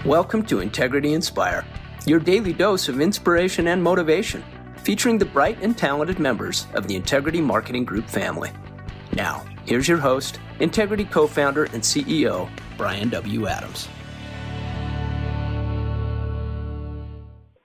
Welcome to Integrity Inspire, your daily dose of inspiration and motivation, featuring the bright and talented members of the Integrity Marketing Group family. Now, here's your host, Integrity co-founder and CEO, Brian W. Adams.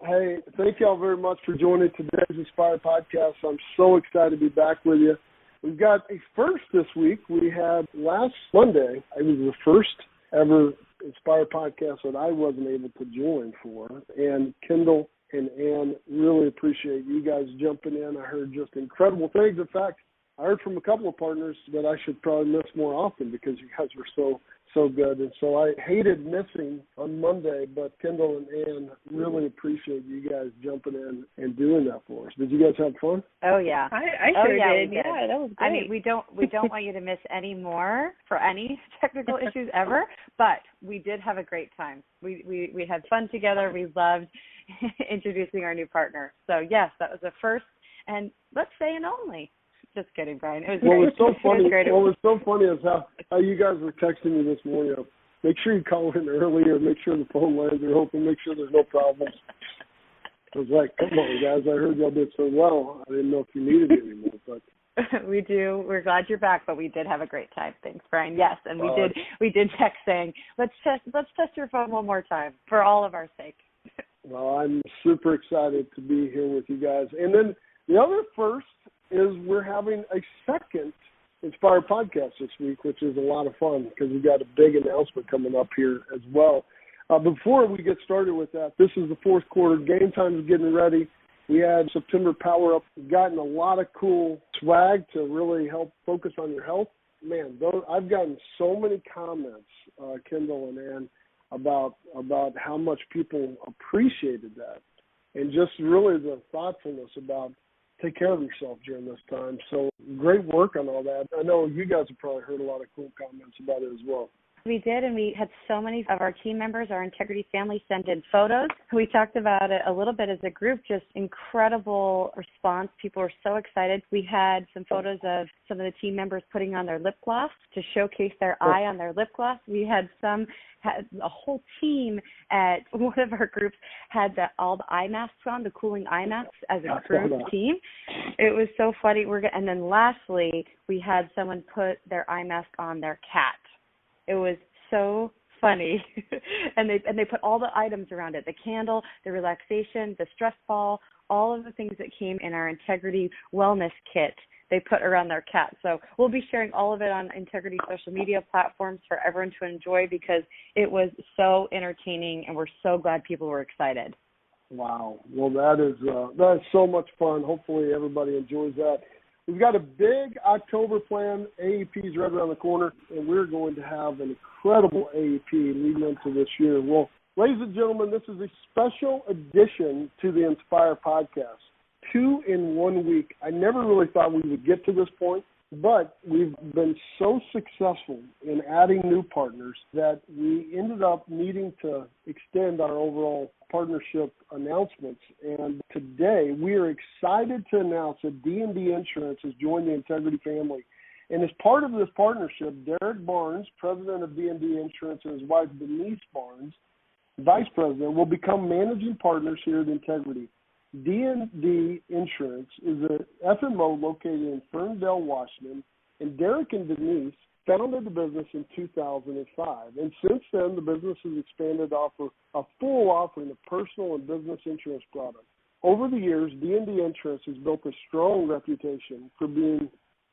Hey, thank y'all very much for joining today's Inspire podcast. I'm so excited to be back with you. We've got a first this week. We had last Monday, it was the first ever Inspire podcast that I wasn't able to join for. And Kendall and Ann, really appreciate you guys jumping in. I heard just incredible things. In fact, I heard from a couple of partners that I should probably miss more often because you guys were so good. And so I hated missing on Monday, but Kendall and Ann, really appreciate you guys jumping in and doing that for us. Did you guys have fun? Oh, yeah. I sure did. Yeah, that was great. I mean, we don't want you to miss any more for any technical issues ever, but we did have a great time. We had fun together. We loved introducing our new partner. So, yes, that was a first, and let's say an only. Just kidding, Brian. It was great. What was so funny is how you guys were texting me this morning. Make sure you call in early, or make sure the phone lines are open, make sure there's no problems. I was like, come on, guys, I heard y'all did so well. I didn't know if you needed it anymore. But we do. We're glad you're back, but we did have a great time. Thanks, Brian. Yes, and we did text saying, let's test your phone one more time for all of our sake. Well, I'm super excited to be here with you guys. And then the other first is we're having a second Inspire podcast this week, which is a lot of fun because we've got a big announcement coming up here as well. Before we get started with that, this is the fourth quarter. Game time is getting ready. We had September Power Up. We've gotten a lot of cool swag to really help focus on your health. Man, I've gotten so many comments, Kendall and Ann, about how much people appreciated that and just really the thoughtfulness about take care of yourself during this time. So great work on all that. I know you guys have probably heard a lot of cool comments about it as well. We did, and we had so many of our team members, our Integrity family, send in photos. We talked about it a little bit as a group, just incredible response. People were so excited. We had some photos of some of the team members putting on their lip gloss to showcase their eye on their lip gloss. We had a whole team at one of our groups had all the eye masks on, the cooling eye masks as a group team. It was so funny. And then lastly, we had someone put their eye mask on their cat. It was so funny. and they put all the items around it, the candle, the relaxation, the stress ball, all of the things that came in our Integrity Wellness Kit they put around their cat. So we'll be sharing all of it on Integrity social media platforms for everyone to enjoy because it was so entertaining, and we're so glad people were excited. Wow. Well, that is so much fun. Hopefully everybody enjoys that. We've got a big October plan. AEP is right around the corner, and we're going to have an incredible AEP leading into this year. Well, ladies and gentlemen, this is a special addition to the Inspire podcast. 2 in 1 week. I never really thought we would get to this point, but we've been so successful in adding new partners that we ended up needing to extend our overall partnership announcements. And today we are excited to announce that D&D Insurance has joined the Integrity family. And as part of this partnership, Derek Barnes, president of D&D Insurance, and his wife Denise Barnes, vice president, will become managing partners here at Integrity. D&D Insurance is an FMO located in Ferndale, Washington, and Derek and Denise founded the business in 2005. And since then, the business has expanded to offer a full offering of personal and business insurance products. Over the years, D&D Insurance has built a strong reputation for being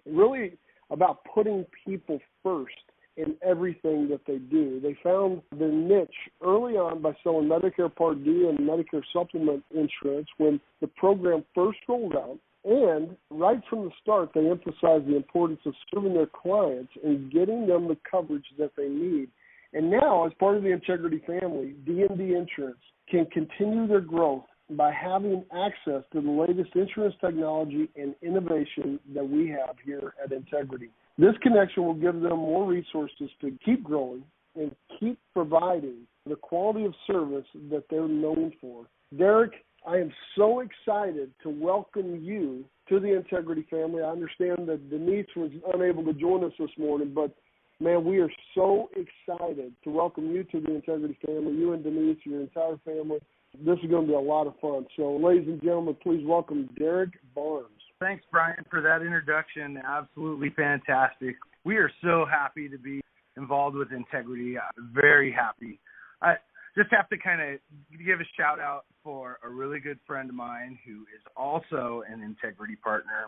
really about putting people first in everything that they do. They found their niche early on by selling Medicare Part D and Medicare Supplement insurance when the program first rolled out. And right from the start, they emphasized the importance of serving their clients and getting them the coverage that they need. And now, as part of the Integrity family, D&D Insurance can continue their growth by having access to the latest insurance technology and innovation that we have here at Integrity. This connection will give them more resources to keep growing and keep providing the quality of service that they're known for. Derek, I am so excited to welcome you to the Integrity family. I understand that Denise was unable to join us this morning, but Man, we are so excited to welcome you to the Integrity family, you and Denise, your entire family. This is going to be a lot of fun. So, ladies and gentlemen, please welcome Derek Barnes. Thanks, Brian, for that introduction. Absolutely fantastic. We are so happy to be involved with Integrity. Very happy. I just have to kind of give a shout out for a really good friend of mine who is also an Integrity partner,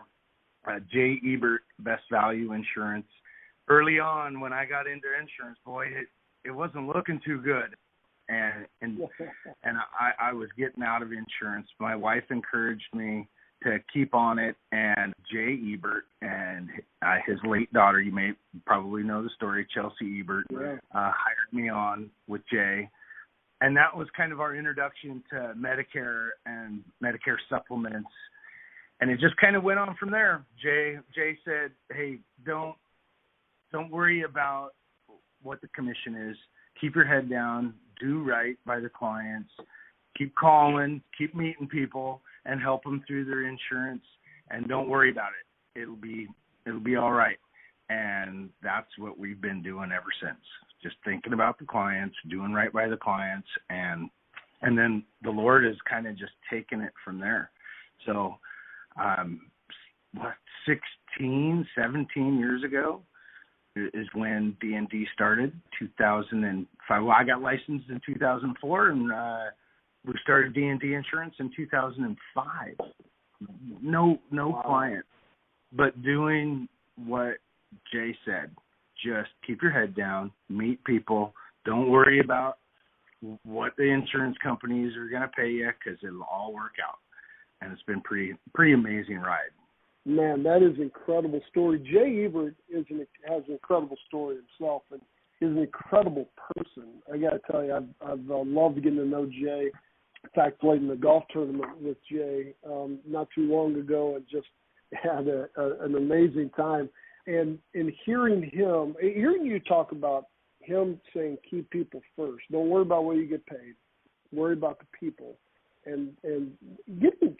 Jay Ebert, Best Value Insurance. Early on when I got into insurance, boy, it wasn't looking too good. And I was getting out of insurance. My wife encouraged me to keep on it, and Jay Ebert and his late daughter, you may probably know the story, Chelsea Ebert, hired me on with Jay. And that was kind of our introduction to Medicare and Medicare supplements. And it just kind of went on from there. Jay said, hey, don't worry about what the commission is. Keep your head down. Do right by the clients. Keep calling. Keep meeting people and help them through their insurance. And don't worry about it. It'll be all right. And that's what we've been doing ever since. Just thinking about the clients, doing right by the clients, and then the Lord has kind of just taken it from there. So, 16, 17 years ago is when D&D started, 2005. Well, I got licensed in 2004, and we started D&D Insurance in 2005. No client, but doing what Jay said. Just keep your head down, meet people. Don't worry about what the insurance companies are going to pay you, because it'll all work out. And it's been pretty amazing ride. Man, that is an incredible story. Jay Ebert has an incredible story himself, and he's an incredible person. I got to tell you, I've loved getting to know Jay. In fact, played in the golf tournament with Jay not too long ago, and just had an amazing time. And in hearing you talk about him saying keep people first, don't worry about what you get paid, worry about the people, and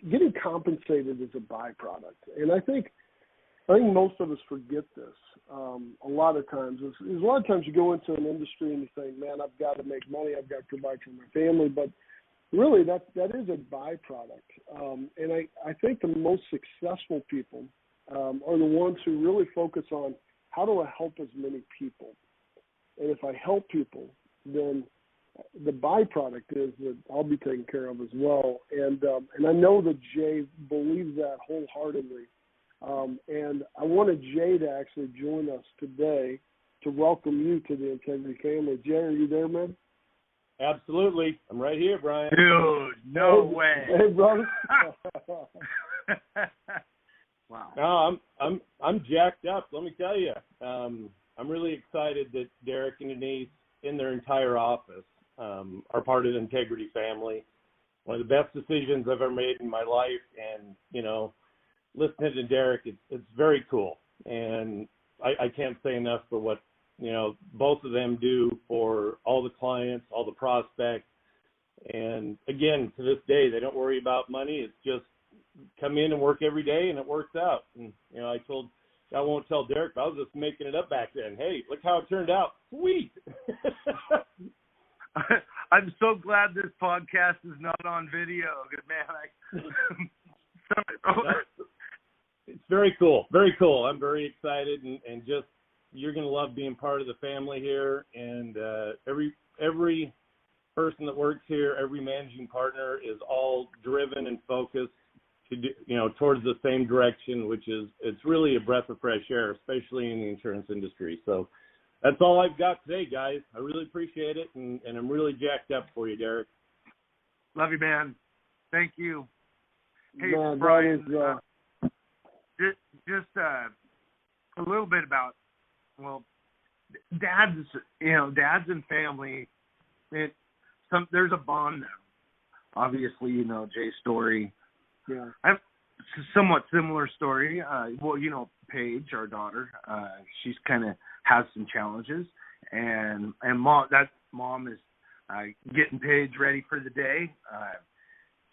getting compensated is a byproduct. And I think most of us forget this a lot of times. A lot of times you go into an industry and you think, man, I've got to make money, I've got to provide for my family, but really that is a byproduct. And I think the most successful people are the ones who really focus on how do I help as many people. And if I help people, then the byproduct is that I'll be taken care of as well. And I know that Jay believes that wholeheartedly. And I wanted Jay to actually join us today to welcome you to the Integrity family. Jay, are you there, man? Absolutely. I'm right here, Brian. Dude, no way. Hey, brother. Wow. No, I'm jacked up. Let me tell you, I'm really excited that Derek and Denise and their entire office are part of the Integrity family. One of the best decisions I've ever made in my life, and listening to Derek, it's very cool. And I can't say enough for what both of them do for all the clients, all the prospects. And again, to this day, they don't worry about money. It's just come in and work every day, and it works out. And I won't tell Derek, but I was just making it up back then. Hey, look how it turned out. Sweet. I'm so glad this podcast is not on video. Good man. It's very cool. Very cool. I'm very excited, and just you're going to love being part of the family here. And every person that works here, every managing partner is all driven and focused to do, towards the same direction, which is, it's really a breath of fresh air, especially in the insurance industry. So that's all I've got today, guys. I really appreciate it, and I'm really jacked up for you, Derek. Love you, man. Thank you. Hey, Man, Brian, just a little bit about, dads and family. There's a bond there. Obviously, Jay's story. Yeah. I have a somewhat similar story. Paige, our daughter, she's kind of has some challenges, and mom is getting Paige ready for the day.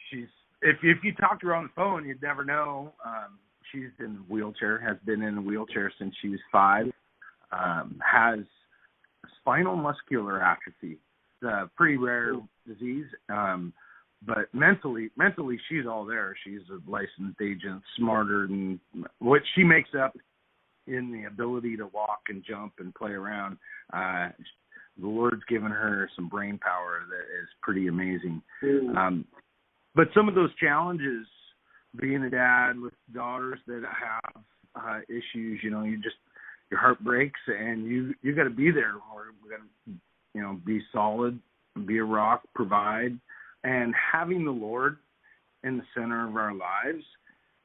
She's if you talk to her on the phone, you'd never know. She's in a wheelchair, has been in a wheelchair since she was 5. has spinal muscular atrophy. It's a pretty rare disease, but mentally, she's all there. She's a licensed agent, smarter than what she makes up in the ability to walk and jump and play around. The Lord's given her some brain power that is pretty amazing. But some of those challenges, being a dad with daughters that have issues, you know, your heart breaks, and you got to be there. We got to, you know, be solid, be a rock, provide, and having the Lord in the center of our lives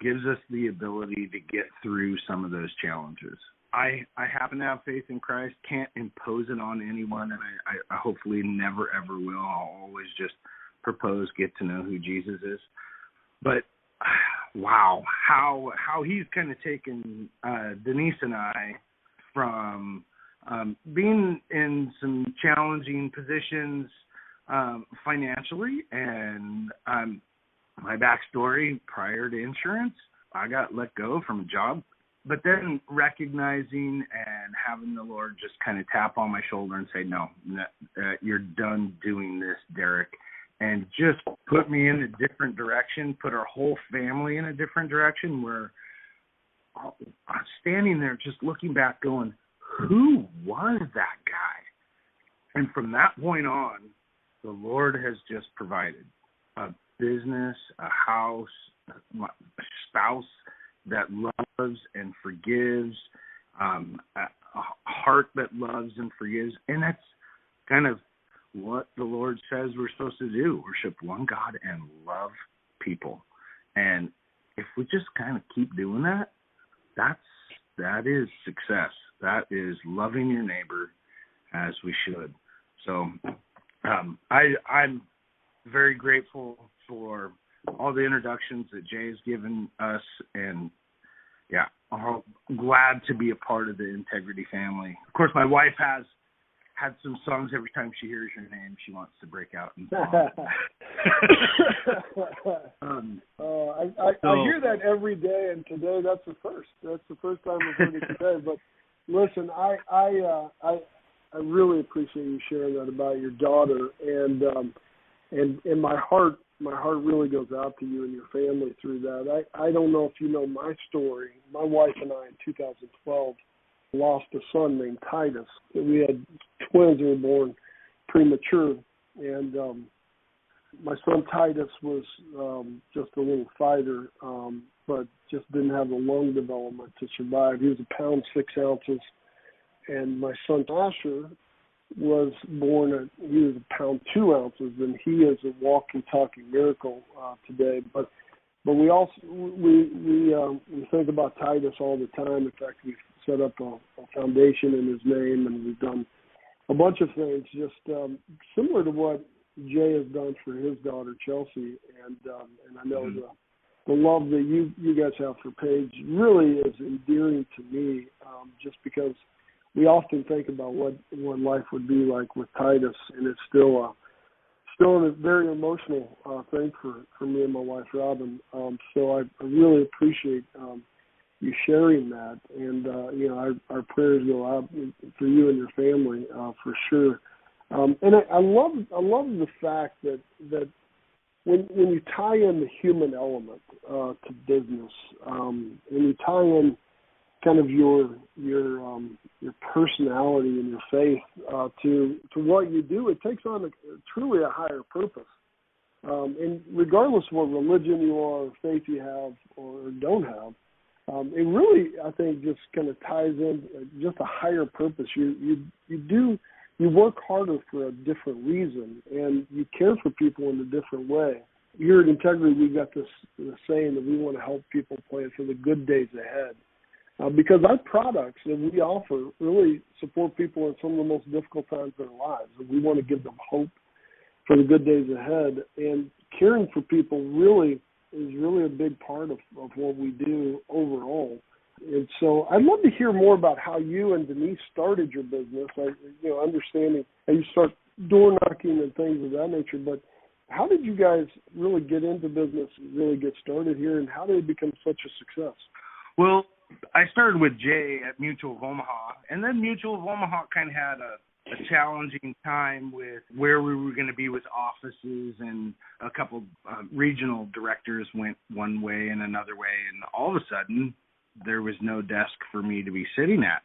gives us the ability to get through some of those challenges. I happen to have faith in Christ. Can't impose it on anyone, and I hopefully never ever will. I'll always just propose, get to know who Jesus is. But wow, how he's kind of taken Denise and I from being in some challenging positions financially, and my backstory prior to insurance, I got let go from a job, but then recognizing and having the Lord just kind of tap on my shoulder and say, no, you're done doing this, Derek, and just put me in a different direction, put our whole family in a different direction, where I'm standing there just looking back going, who was that guy? And from that point on, the Lord has just provided a business, a house, a spouse that loves and forgives, a heart that loves and forgives. And that's kind of what the Lord says we're supposed to do, worship one God and love people. And if we just kind of keep doing that, that is success. That is loving your neighbor as we should. So I'm very grateful for all the introductions that Jay has given us, and yeah, I'm glad to be a part of the Integrity family. Of course, my wife has had some songs. Every time she hears your name, she wants to break out in song. I hear that every day, and today that's the first. That's the first time I've heard it today. But listen, I really appreciate you sharing that about your daughter, and my heart really goes out to you and your family through that. I don't know if you know my story. My wife and I in 2012 lost a son named Titus. We had twins who were born premature, and my son Titus was just a little fighter, but just didn't have the lung development to survive. He was 1 pound 6 ounces, and my son Asher was born he was 1 pound 2 ounces, and he is a walking, talking miracle today. But we also we think about Titus all the time. In fact, we've set up a foundation in his name, and we've done a bunch of things just similar to what Jay has done for his daughter Chelsea, and I know the love that you guys have for Paige really is endearing to me, just because we often think about what life would be like with Titus, and it's still a very emotional thing for me and my wife Robin. So I really appreciate you sharing that, and our prayers go out for you and your family for sure. And I love the fact that when you tie in the human element to business, when you tie in kind of your personality and your faith to what you do, it takes on truly a higher purpose. And regardless of what religion you are, or faith you have, or don't have, it really, I think, just kind of ties in just a higher purpose. You work harder for a different reason, and you care for people in a different way. Here at Integrity, we got this saying that we want to help people plan for the good days ahead. Because our products that we offer really support people in some of the most difficult times of their lives. And we want to give them hope for the good days ahead. And caring for people is really a big part of what we do overall. And so I'd love to hear more about how you and Denise started your business, understanding how you start door knocking and things of that nature. But how did you guys really get into business, really get started here, and how did it become such a success? Well, I started with Jay at Mutual of Omaha, and then Mutual of Omaha kind of had a challenging time with where we were going to be with offices, and a couple regional directors went one way and another way, and all of a sudden there was no desk for me to be sitting at.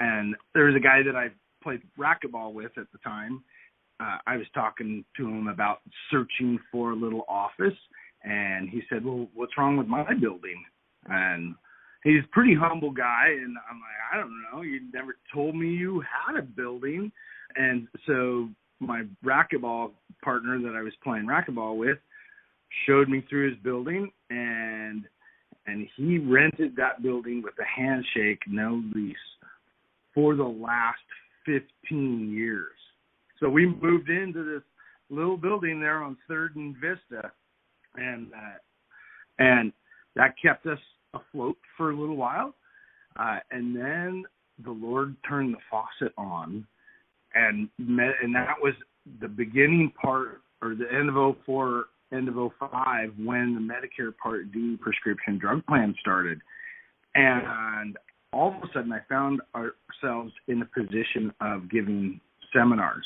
And there was a guy that I played racquetball with at the time. I was talking to him about searching for a little office, and he said, well, what's wrong with my building? And he's a pretty humble guy, and I'm like, I don't know. You never told me you had a building. And so my racquetball partner that I was playing racquetball with showed me through his building, and he rented that building with a handshake, no lease, for the last 15 years. So we moved into this little building there on 3rd and Vista, and that kept us afloat for a little while. And then the Lord turned the faucet on, and that was the beginning part, or the end of 2004, end of 2005, when the Medicare Part D prescription drug plan started. And all of a sudden I found ourselves in a position of giving seminars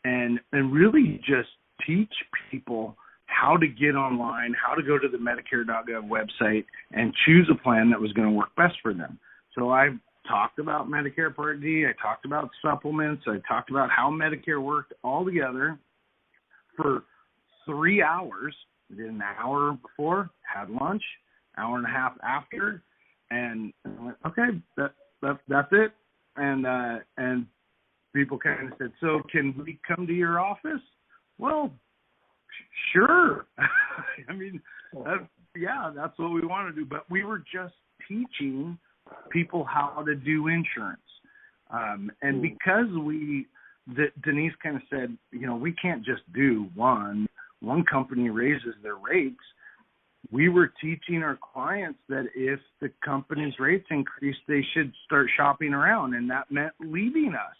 and really just teach people how to get online, how to go to the Medicare.gov website and choose a plan that was going to work best for them. So I talked about Medicare Part D, I talked about supplements, I talked about how Medicare worked all together for 3 hours. We did an hour before, had lunch, hour and a half after, and I went, okay, that's it. And people kind of said, so can we come to your office? Well, sure. I mean, that's what we want to do. But we were just teaching people how to do insurance. And because Denise kind of said, we can't just do one company raises their rates. We were teaching our clients that if the company's rates increase, they should start shopping around. And that meant leaving us.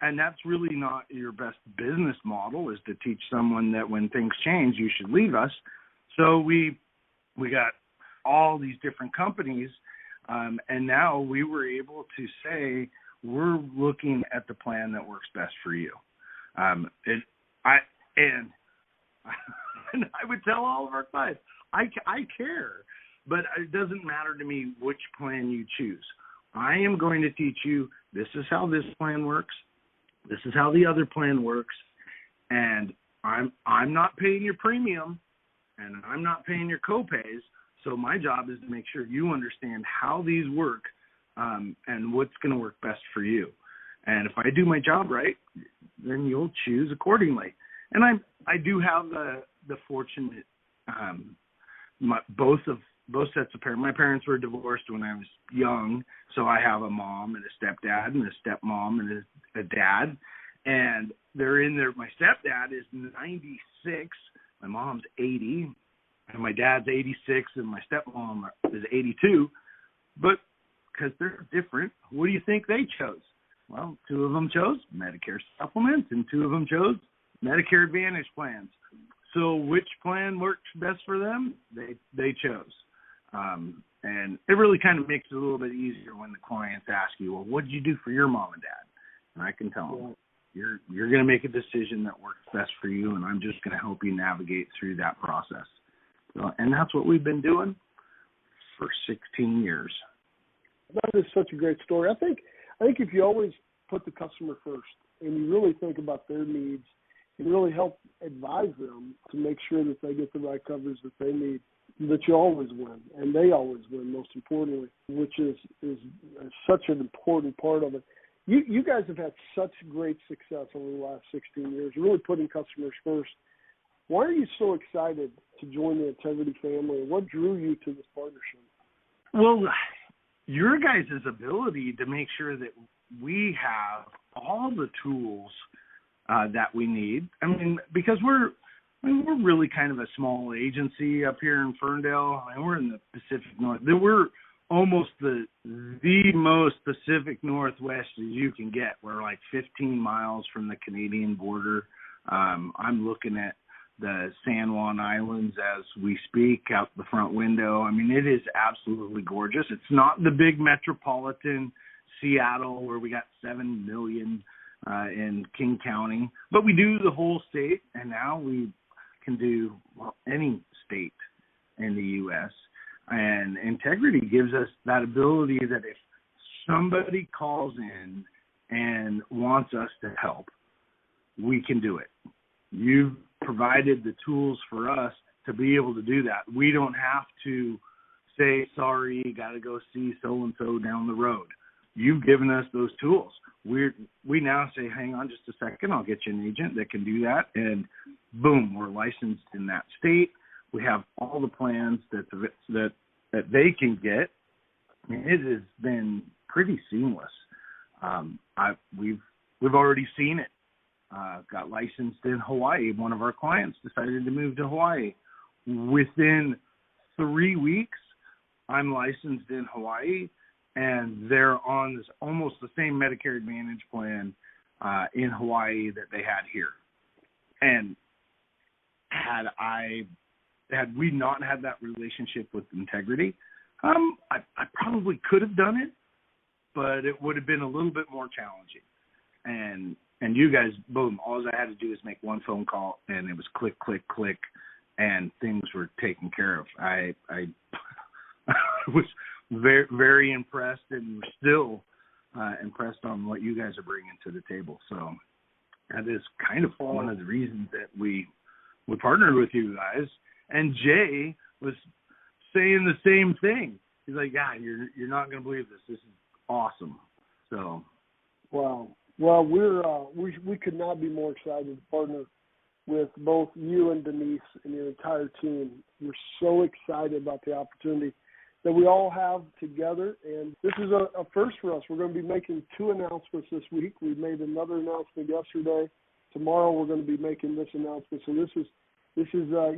And that's really not your best business model, is to teach someone that when things change, you should leave us. So we got all these different companies, and now we were able to say, we're looking at the plan that works best for you. And I would tell all of our clients, I care, but it doesn't matter to me which plan you choose. I am going to teach you, this is how this plan works. This is how the other plan works, and I'm not paying your premium, and I'm not paying your copays. So my job is to make sure you understand how these work, and what's going to work best for you. And if I do my job right, then you'll choose accordingly. And I do have the fortunate, both sets of parents. My parents were divorced when I was young, so I have a mom and a stepdad and a stepmom and a dad, and they're in there. My stepdad is 96, my mom's 80, and my dad's 86, and my stepmom is 82. But because they're different, what do you think they chose? Well, 2 of them chose Medicare supplements, and 2 of them chose Medicare Advantage plans. So which plan works best for them? They chose. And it really kind of makes it a little bit easier when the clients ask you, well, what did you do for your mom and dad? And I can tell them, you're going to make a decision that works best for you, and I'm just going to help you navigate through that process. So, and that's what we've been doing for 16 years. That is such a great story. I think if you always put the customer first and you really think about their needs and really help advise them to make sure that they get the right coverage that they need, that you always win, and they always win, most importantly, which is such an important part of it. You guys have had such great success over the last 16 years, really putting customers first. Why are you so excited to join the Integrity family, and what drew you to this partnership? Well, your guys' ability to make sure that we have all the tools that we need. I mean, because we're really kind of a small agency up here in Ferndale. I mean, we're in the Pacific North. We're almost the most Pacific Northwest as you can get. We're like 15 miles from the Canadian border. I'm looking at the San Juan Islands as we speak out the front window. I mean, it is absolutely gorgeous. It's not the big metropolitan Seattle where we got 7 million in King County, but we do the whole state, and now we can do any state in the U.S. And Integrity gives us that ability that if somebody calls in and wants us to help, we can do it. You've provided the tools for us to be able to do that. We don't have to say, sorry, got to go see so-and-so down the road. You've given us those tools. We now say, hang on just a second, I'll get you an agent that can do that, and boom, we're licensed in that state. We have all the plans that they can get. I mean, it has been pretty seamless. We've already seen it. Got licensed in Hawaii. One of our clients decided to move to Hawaii. Within 3 weeks, I'm licensed in Hawaii, and they're on this almost the same Medicare Advantage plan in Hawaii that they had here. And had we not had that relationship with Integrity, I probably could have done it, but it would have been a little bit more challenging. And you guys, boom, all I had to do was make one phone call, and it was click, click, click, and things were taken care of. I was very, very impressed, and still impressed on what you guys are bringing to the table. So that is kind of one of the reasons that we partnered with you guys. And Jay was saying the same thing. He's like, yeah, you're not going to believe this. This is awesome. So, wow. Well, we could not be more excited to partner with both you and Denise and your entire team. We're so excited about the opportunity that we all have together, and this is a first for us. We're going to be making 2 announcements this week. We made another announcement yesterday. Tomorrow we're going to be making this announcement. So this is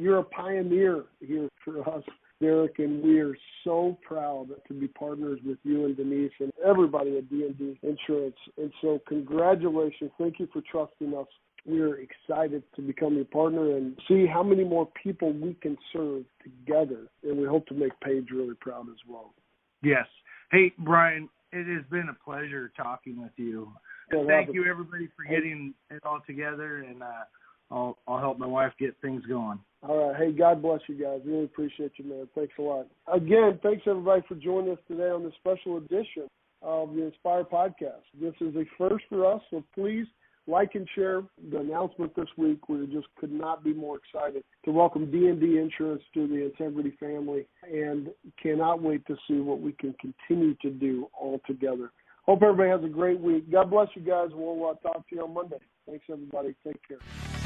you're a pioneer here for us, Derek, and we are so proud to be partners with you and Denise and everybody at D&D Insurance. And so congratulations. Thank you for trusting us. We're excited to become your partner and see how many more people we can serve together. And we hope to make Paige really proud as well. Yes. Hey, Brian, it has been a pleasure talking with you. Thank you, everybody, for getting it all together, and I'll help my wife get things going. All right. Hey, God bless you guys. Really appreciate you, man. Thanks a lot. Again, thanks, everybody, for joining us today on this special edition of the Inspire Podcast. This is a first for us, so please like and share the announcement this week. We just could not be more excited to welcome D&D Insurance to the Integrity family, and cannot wait to see what we can continue to do all together. Hope everybody has a great week. God bless you guys. We'll talk to you on Monday. Thanks, everybody. Take care.